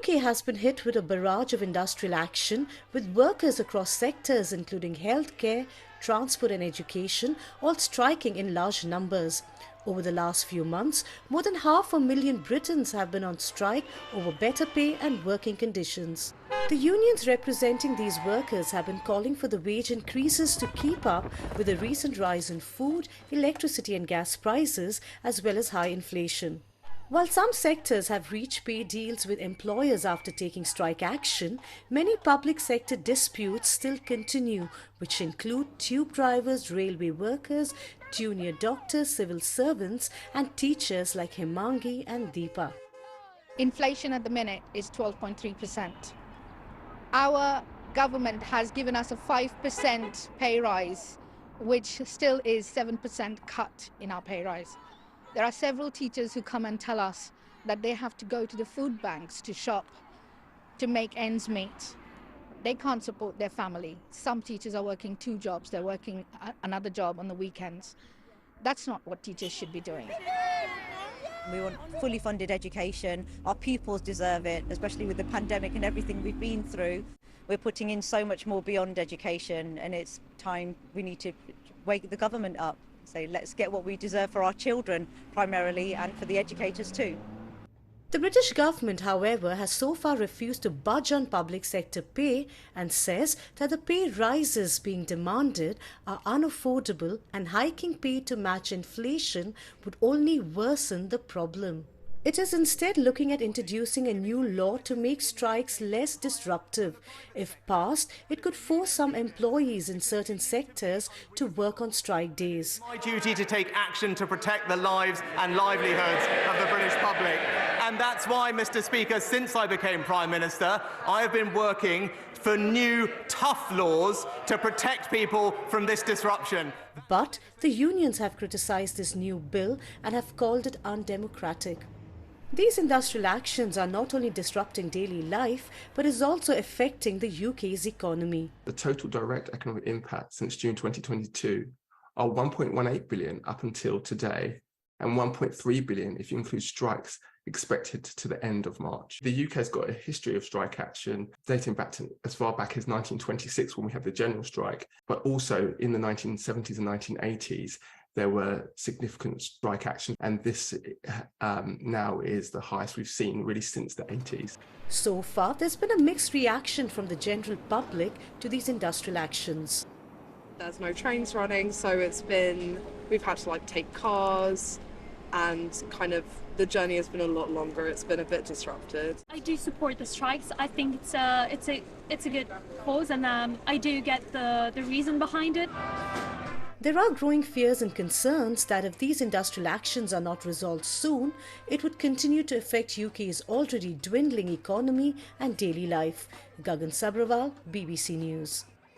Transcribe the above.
UK has been hit with a barrage of industrial action, with workers across sectors including healthcare, transport and education all striking in large numbers. Over the last few months, more than 500,000 Britons have been on strike over better pay and working conditions. The unions representing these workers have been calling for the wage increases to keep up with the recent rise in food, electricity and gas prices, as well as high inflation. While some sectors have reached pay deals with employers after taking strike action, many public sector disputes still continue, which include tube drivers, railway workers, junior doctors, civil servants and teachers like Himangi and Deepa. Inflation at the minute is 12.3%. Our government has given us a 5% pay rise, which still is 7% cut in our pay rise. There are several teachers who come and tell us that they have to go to the food banks to shop to make ends meet. They can't support their family. Some teachers are working 2 jobs. They're working another job on the weekends. That's not what teachers should be doing. We want fully funded education. Our pupils deserve it, especially with the pandemic and everything we've been through. We're putting in so much more beyond education, and it's time we need to wake the government up. So let's get what we deserve for our children primarily, and for the educators too. The British government, however, has so far refused to budge on public sector pay and says that the pay rises being demanded are unaffordable, and hiking pay to match inflation would only worsen the problem. It is instead looking at introducing a new law to make strikes less disruptive. If passed, it could force some employees in certain sectors to work on strike days. My duty to take action to protect the lives and livelihoods of the British public. And that's why, Mr. Speaker, since I became Prime Minister, I have been working for new, tough laws to protect people from this disruption. But the unions have criticised this new bill and have called it undemocratic. These industrial actions are not only disrupting daily life, but is also affecting the UK's economy. The total direct economic impact since June 2022 are 1.18 billion up until today, and 1.3 billion if you include strikes expected to the end of March. The UK has got a history of strike action dating back to as far back as 1926 when we had the general strike, but also in the 1970s and 1980s. There were significant strike actions, and this now is the highest we've seen really since the 80s. So far, there's been a mixed reaction from the general public to these industrial actions. There's no trains running, so we've had to take cars, and kind of the journey has been a lot longer. It's been a bit disrupted. I do support the strikes. I think it's a good cause, and I do get the reason behind it. There are growing fears and concerns that if these industrial actions are not resolved soon, it would continue to affect UK's already dwindling economy and daily life. Gaggan, Sabherwal, BBC News.